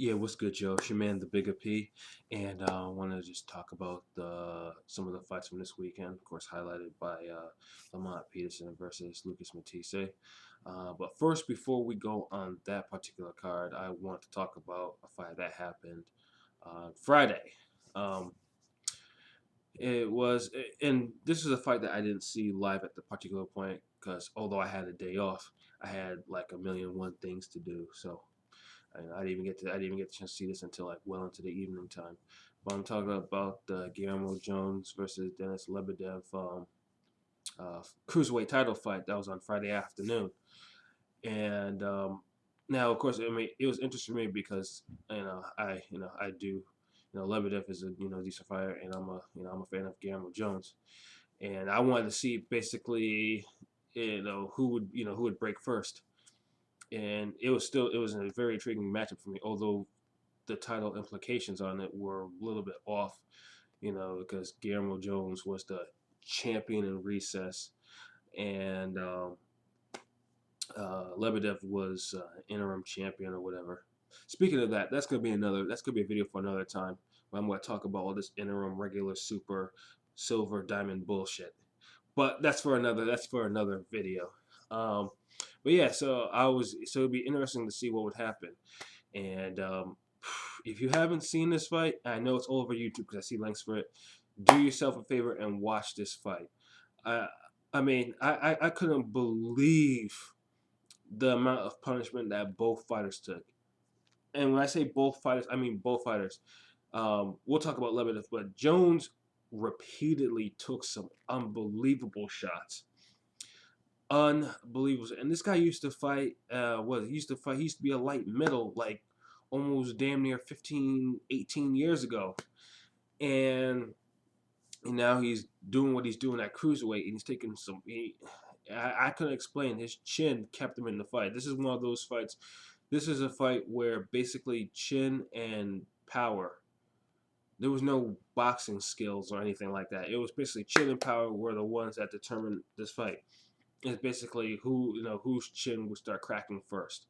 Yeah, what's good, Joe? It's your man, the Bigga P, and I want to just talk about some of the fights from this weekend. Of course, highlighted by Matthysse-Peterson versus Lucas Matthysse. But first, before we go on that particular card, I want to talk about a fight that happened on Friday. Um, it was, and this is a fight that I didn't see live at the particular point because although I had a day off, I had like a million one things to do. So I didn't even get the chance to see this until like well into the evening time. But I'm talking about the Lebedev-Jones versus Dennis Lebedev cruiserweight title fight that was on Friday afternoon. And now, of course, I mean it was interesting to me because I do Lebedev is a decent fighter, and I'm a fan of Guillermo Jones, and I wanted to see basically who would break first, and it was a very intriguing matchup for me. Although the title implications on it were a little bit off, because Guillermo Jones was the champion in recess, and Lebedev was interim champion or whatever. Speaking of that, that's gonna be a video for another time. Where I'm gonna talk about all this interim, regular, super, silver, diamond bullshit. But that's for another video. Um, but yeah, so it'd be interesting to see what would happen. And if you haven't seen this fight, I know it's all over YouTube because I see links for it. Do yourself a favor and watch this fight. I I couldn't believe the amount of punishment that both fighters took. And when I say both fighters, I mean both fighters. We'll talk about Lebedev, but Jones repeatedly took some unbelievable shots. Unbelievable. And this guy used to fight, he used to be a light middle, like almost damn near 15, 18 years ago. And now he's doing what he's doing at cruiserweight, and he's taking I couldn't explain. His chin kept him in the fight. This is one of those fights. This is a fight where basically chin and power. There was no boxing skills or anything like that. It was basically chin and power were the ones that determined this fight. It's basically whose chin would start cracking first.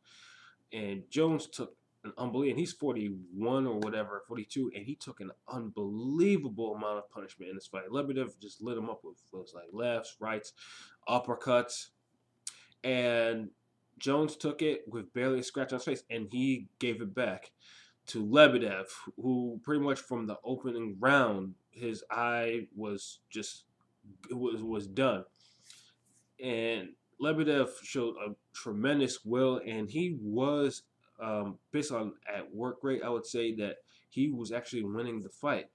And Jones took an unbelievable. And he's 41 or whatever, 42, and he took an unbelievable amount of punishment in this fight. Lebedev just lit him up with those like lefts, rights, uppercuts, and Jones took it with barely a scratch on his face, and he gave it back to Lebedev, who pretty much from the opening round, his eye was just was done, and Lebedev showed a tremendous will, and he was based on at work rate, I would say that he was actually winning the fight,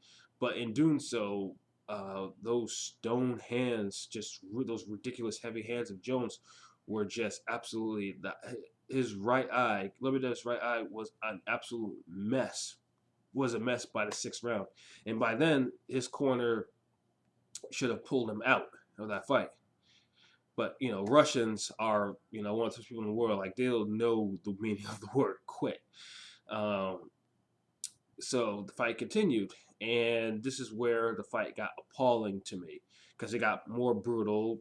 but in doing so, those stone hands, just those ridiculous heavy hands of Jones, were just absolutely his right eye, Lebedev's right eye, was an absolute mess. Was a mess by the sixth round, and by then his corner should have pulled him out of that fight. But Russians are one of the people in the world, like they'll know the meaning of the word quit. Um, so the fight continued, and this is where the fight got appalling to me because it got more brutal.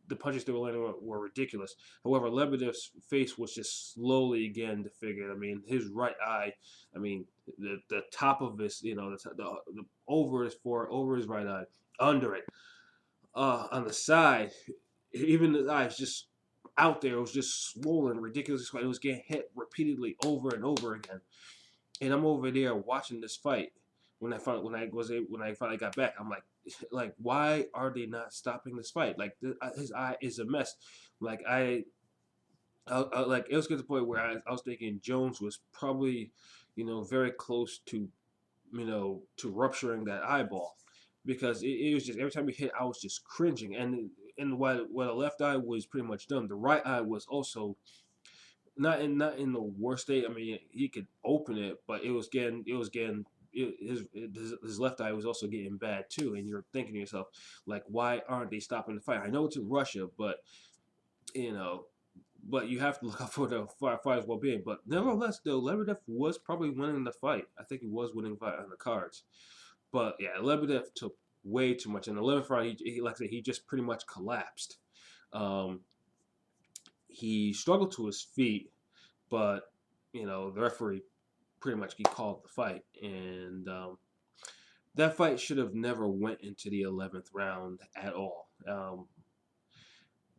The punches they were landing were ridiculous. However, Lebedev's face was just slowly again disfigured. I mean, his right eye, I mean, the top of his, the over his forehead, over his right eye, under it, on the side, even the eyes just out there. It was just swollen, ridiculous. It was getting hit repeatedly over and over again. And I'm over there watching this fight. When I finally got back, I'm like, why are they not stopping this fight? Like his eye is a mess. Like like it was to the point where I was thinking Jones was probably, very close to, to rupturing that eyeball, because it was just every time he hit, I was just cringing. And while the left eye was pretty much done, the right eye was also not in the worst state. I mean, he could open it, but his left eye was also getting bad too. And you're thinking to yourself, like, why aren't they stopping the fight? I know it's in Russia, but you know, but you have to look out for the fighter's well-being. But nevertheless, though, Lebedev was probably winning the fight. I think he was winning the fight on the cards. But yeah, Lebedev took way too much. In the 11th round, he like I said, he just pretty much collapsed. Um, he struggled to his feet, but the referee pretty much he called the fight, and that fight should have never went into the 11th round at all.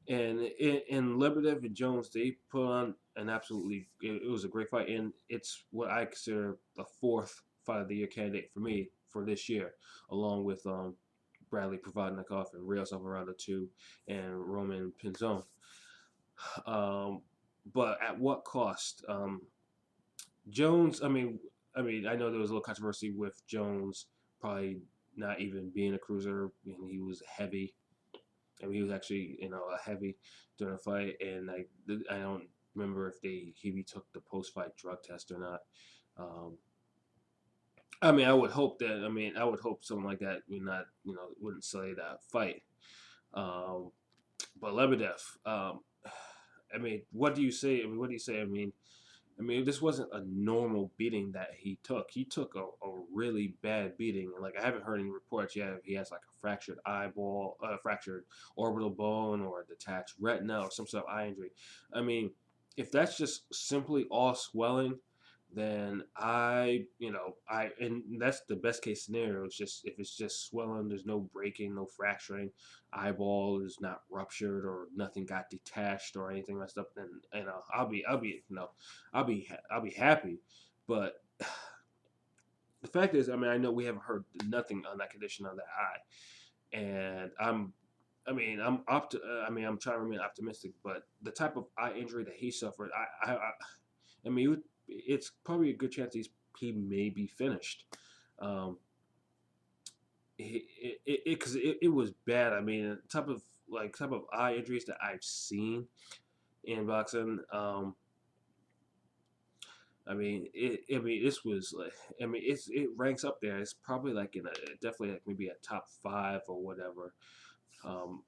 And in Lebedev and Jones, they put on an absolutely it was a great fight, and it's what I consider the fourth fight of the year candidate for me for this year, along with Bradley Provodnikov and Rios Alvarado 2 and Roman Pinzon. Um, but at what cost? Jones, I know there was a little controversy with Jones probably not even being a cruiser, and he was heavy. I mean, he was actually, a heavy during the fight, and I don't remember if he took the post fight drug test or not. Um, I would hope that. I would hope something like that would not, wouldn't say that fight. Um, but Lebedev, what do you say? What do you say? This wasn't a normal beating that he took. He took a really bad beating. Like, I haven't heard any reports yet if he has like a fractured eyeball, fractured orbital bone, or a detached retina, or some sort of eye injury. I mean, if that's just simply all swelling, then and that's the best case scenario. It's just if it's just swelling, there's no breaking, no fracturing, eyeball is not ruptured or nothing got detached or anything messed up. Then I'll be happy. But the fact is, I know we haven't heard nothing on that condition of that eye, and I'm trying to remain optimistic. But the type of eye injury that he suffered, it's probably a good chance he may be finished. Um, it was bad. Type of eye injuries that I've seen in boxing. This was like, it ranks up there. It's probably like definitely like maybe a top 5 or whatever. Um,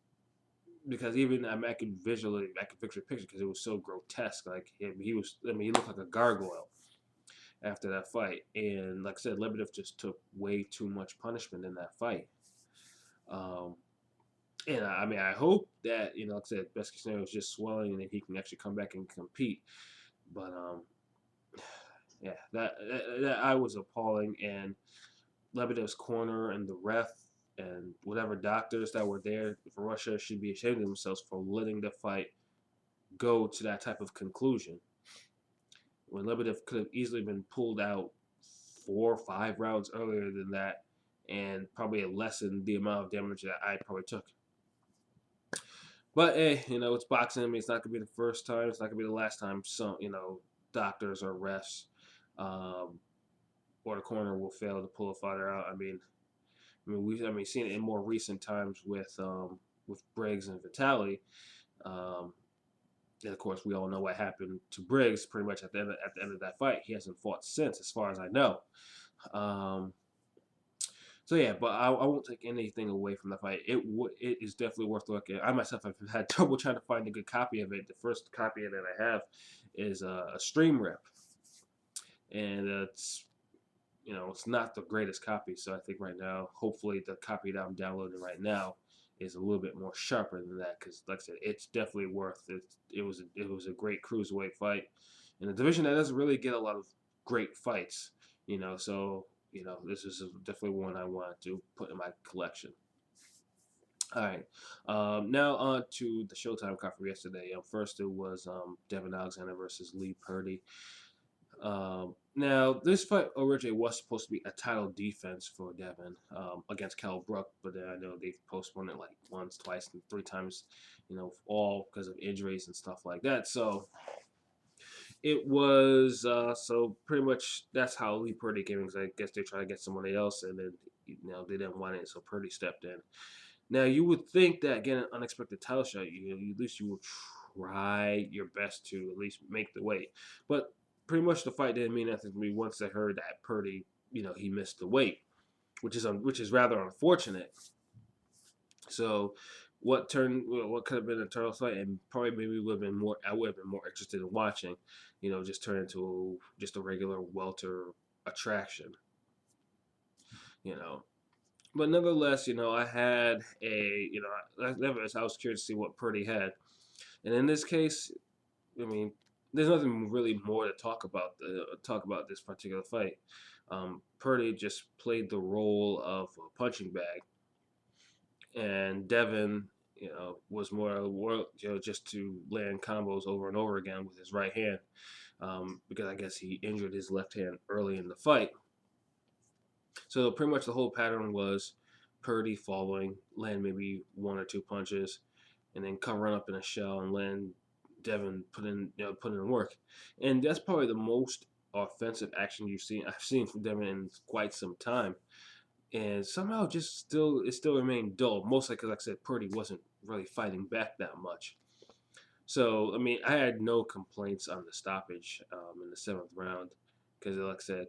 because even I could picture a picture because it was so grotesque. Like he looked like a gargoyle after that fight. And like I said, Lebedev just took way too much punishment in that fight. And I hope that, like I said, best case scenario is just swelling and then he can actually come back and compete. But yeah, that I was appalling. And Lebedev's corner and the ref and whatever doctors that were there for Russia should be ashamed of themselves for letting the fight go to that type of conclusion. When Lebedev could have easily been pulled out 4 or 5 rounds earlier than that, and probably lessened the amount of damage that I probably took. But hey, it's boxing. It's not gonna be the first time. It's not gonna be the last time. Some, doctors or refs, or the corner will fail to pull a fighter out. We've seen it in more recent times with Briggs and Vitali. And of course, we all know what happened to Briggs pretty much at the end of that fight. He hasn't fought since, as far as I know. So yeah, but I won't take anything away from the fight. It is definitely worth looking at. I myself have had trouble trying to find a good copy of it. The first copy that I have is a stream rip, and it's not the greatest copy. So I think right now, hopefully, the copy that I'm downloading right now is a little bit more sharper than that. Because like I said, it's definitely worth it. It was a great cruiserweight fight in a division that doesn't really get a lot of great fights. So this is definitely one I want to put in my collection. All right. Now on to the Showtime card for yesterday. First, it was Devin Alexander versus Lee Purdy. Now, this fight originally was supposed to be a title defense for Devin against Kell Brook, but I know they've postponed it like once, twice, and 3 times, all because of injuries and stuff like that. So it was so pretty much that's how Lee Purdy came in, because I guess they tried to get somebody else, and then they didn't want it, so Purdy stepped in. Now you would think that getting an unexpected title shot, at least you will try your best to at least make the weight, but pretty much the fight didn't mean nothing to me once they heard that Purdy, he missed the weight, which is rather unfortunate. So what could have been a title fight, and probably maybe I would have been more interested in watching, just turn into just a regular welter attraction, But nevertheless, I had nevertheless, I was curious to see what Purdy had, and in this case, I mean, there's nothing really more to talk about this particular fight. Purdy just played the role of a punching bag, and Devin, was more just to land combos over and over again with his right hand, because I guess he injured his left hand early in the fight. So pretty much the whole pattern was Purdy following, land maybe one or two punches, and then come run up in a shell and land Devin put in work, and that's probably the most offensive action I've seen from Devin in quite some time, and somehow just still remained dull, mostly because, like I said, Purdy wasn't really fighting back that much. So I mean, I had no complaints on the stoppage in the seventh round because, like I said,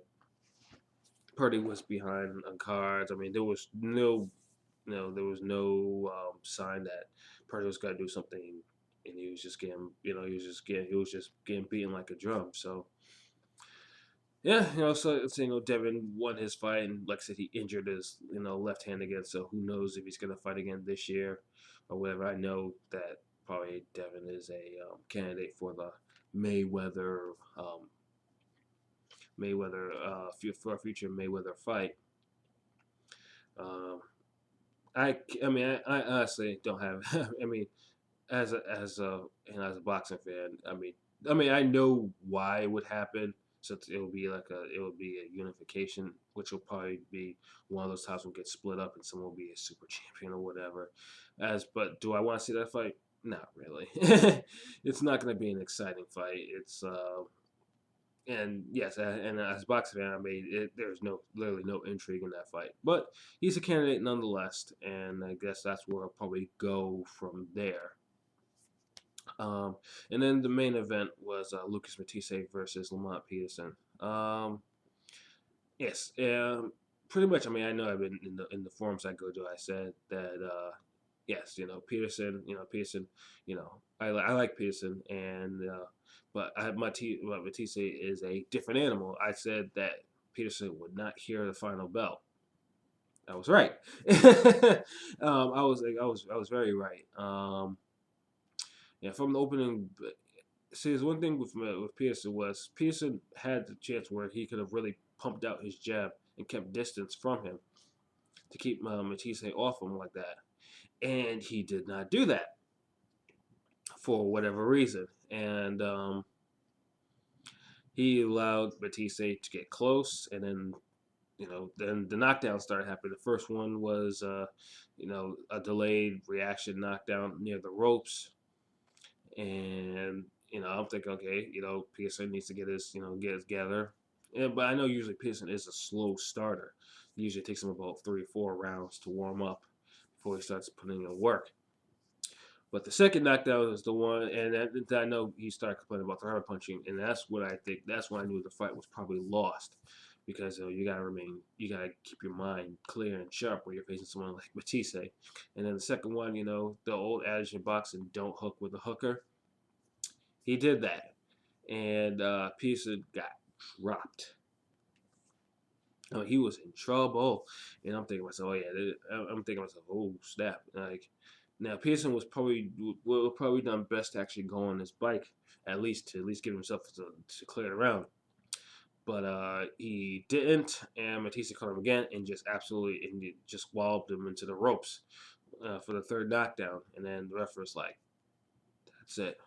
Purdy was behind on cards. I mean, there was no sign that Purdy was going to do something, and he was just getting beaten like a drum. So yeah, Devin won his fight, and like I said, he injured his left hand again. So who knows if he's going to fight again this year or whatever. I know that probably Devin is a candidate for the Mayweather for a future Mayweather fight. Um, I mean, I honestly don't have. I mean, as a boxing fan, I know why it would happen. So it would be a unification, which will probably be one of those times we'll get split up and someone will be a super champion or whatever. But do I want to see that fight? Not really. It's not going to be an exciting fight. And yes, and as a boxing fan, there's literally no intrigue in that fight. But he's a candidate nonetheless, and I guess that's where I'll probably go from there. Um, and then the main event was Lucas Matthysse versus Lebedev-Peterson. Yes, pretty much. I mean, I know I've been in the forums I go to. I said that yes, Peterson. I like Peterson, and but Matthysse is a different animal. I said that Peterson would not hear the final bell. I was right. I was very right. Yeah, from the opening. See, there's one thing with Peterson was Peterson had the chance where he could have really pumped out his jab and kept distance from him to keep Matthysse off him like that, and he did not do that for whatever reason, and he allowed Matthysse to get close, and then then the knockdown started happening. The first one was a delayed reaction knockdown near the ropes, and I'm thinking, okay, Pearson needs to get his gather. Yeah, but I know usually Pearson is a slow starter. It usually takes him about 3 or 4 rounds to warm up before he starts putting in work. But the second knockdown is the one, and I know he started complaining about the hammer punching, and that's what I think. That's when I knew the fight was probably lost, because you gotta keep your mind clear and sharp when you're facing someone like Matthysse. And then the second one, the old adage in boxing, don't hook with a hooker. He did that, and Pearson got dropped. He was in trouble, and I'm thinking to myself, oh yeah, I'm thinking to myself, oh snap! Like now, Pearson would probably done best to actually go on his bike at least give himself to clear it around. But he didn't, and Matthysse caught him again and just walloped him into the ropes for the third knockdown. And then the ref was like, "That's it."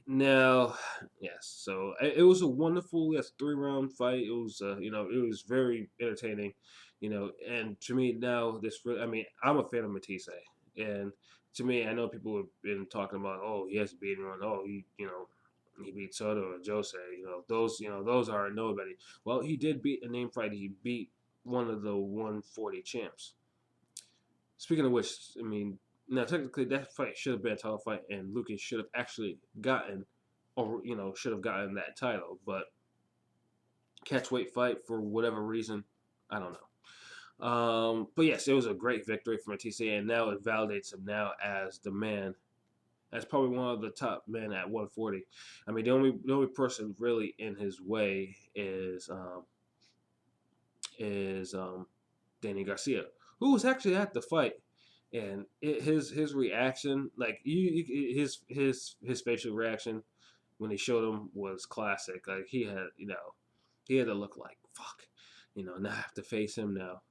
Now, yes, so it was a wonderful 3 round fight. It was it was very entertaining, and to me now I'm a fan of Matthysse, and to me I know people have been talking about, oh, he has beaten one, oh, he beat Soto or Jose, those are nobody. Well, he did beat a name fighter. He beat one of the 140 champs. Speaking of which, now technically that fight should have been a title fight, and Lucas should have actually gotten, or should have gotten that title. But catchweight fight for whatever reason, I don't know. But yes, it was a great victory for Matthysse, and now it validates him now as the man. That's probably one of the top men at 140. The only person really in his way is Danny Garcia, who was actually at the fight, and his reaction, like his facial reaction, when they showed him was classic. Like he had to look like fuck, now I have to face him now.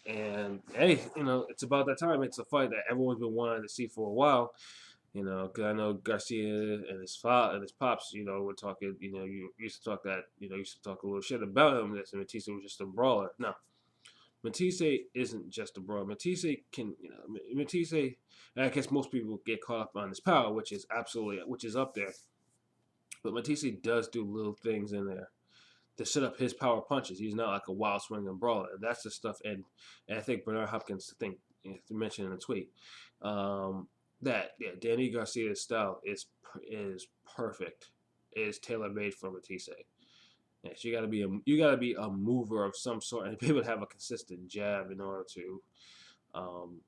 And hey, it's about that time. It's a fight that everyone's been wanting to see for a while. Because I know Garcia and his father and his pops, were talking. You used to talk that, used to talk a little shit about him. That Matthysse was just a brawler. No, Matthysse isn't just a brawler. Matthysse can, Matthysse. And I guess most people get caught up on his power, which is up there. But Matthysse does do little things in there to set up his power punches. He's not like a wild swinging brawler. That's the stuff. And I think Bernard Hopkins to mention in a tweet that Danny Garcia's style is perfect. Is tailor made for Matthysse. Yes, you gotta be a mover of some sort and be able to have a consistent jab in order to um,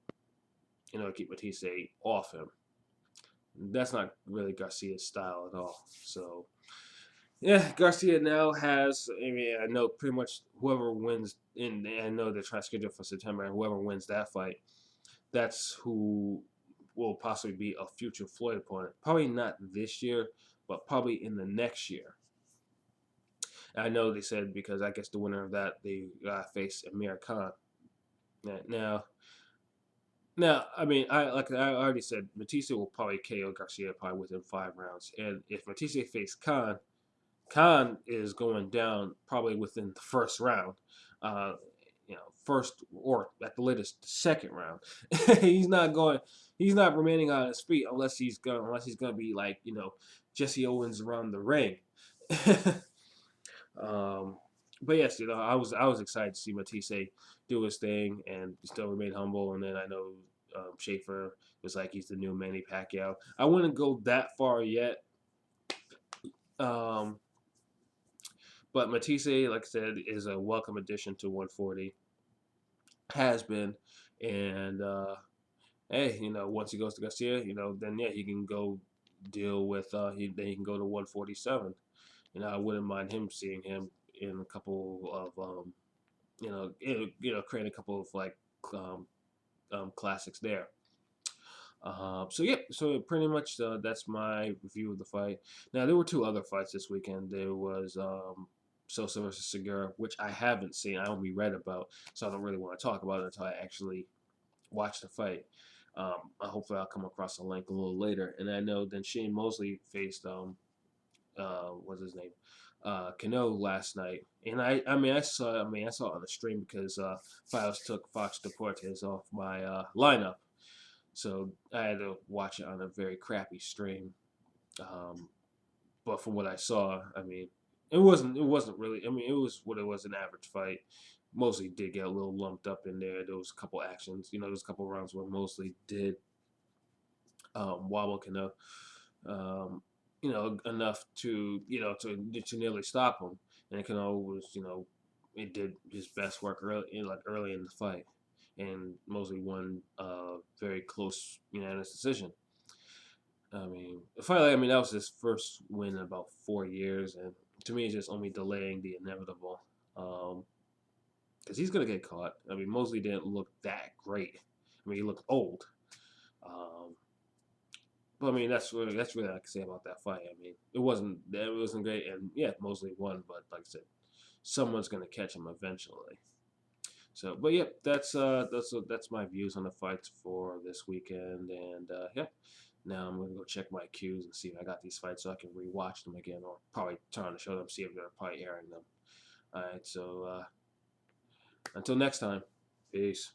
keep Matthysse off him. That's not really Garcia's style at all. So yeah, Garcia now has. I mean, I know pretty much whoever wins I know they're trying to schedule for September, and whoever wins that fight, that's who will possibly be a future Floyd opponent. Probably not this year, but probably in the next year. And I know they said because I guess the winner of that they face Amir Khan. Now, I mean, I already said, Matthysse will probably KO Garcia probably within 5 rounds, and if Matthysse faces Khan is going down probably within the first round. Uh, first or at the latest second round. he's not going. He's not remaining on his feet unless he's gonna be like Jesse Owens around the ring. um, but yes, I was excited to see Matthysse do his thing and still remain humble. And then I know Schaefer was like he's the new Manny Pacquiao. I wouldn't go that far yet. Um, But Matthysse, like I said, is a welcome addition to 140. Has been, and hey, once he goes to Garcia, then yeah, he can go deal with. Then he can go to 147. I wouldn't mind seeing him in a couple of create a couple of like um, classics there. So yeah, so pretty much that's my review of the fight. Now there were two other fights this weekend. There was Sosa versus Segura, which I haven't seen. I only read about, so I don't really want to talk about it until I actually watch the fight. Hopefully I'll come across a link a little later. And I know then Shane Mosley faced what's his name? Cano last night, and I mean I saw it on the stream because Files took Fox Deportes off my lineup. So I had to watch it on a very crappy stream. But from what I saw, I mean, it wasn't really. I mean, it was what it was, an average fight. Mosley did get a little lumped up in there. There was a couple actions, there was a couple rounds where Mosley did wobble Cano, enough to to nearly stop him. And Cano was, it did his best work early in the fight, and Mosley won a very close unanimous decision. I mean, finally, that was his first win in about 4 years, and to me, it's just only delaying the inevitable. Because he's gonna get caught. I mean, Mosley didn't look that great. I mean, he looked old. But I mean, that's really all I can say about that fight. I mean, it wasn't great, and yeah, Mosley won, but like I said, someone's gonna catch him eventually. So, but yeah, that's my views on the fights for this weekend, and yeah. Now I'm gonna go check my queues and see if I got these fights so I can rewatch them again, or probably turn on the show them, see if they're probably airing them. All right, so until next time, peace.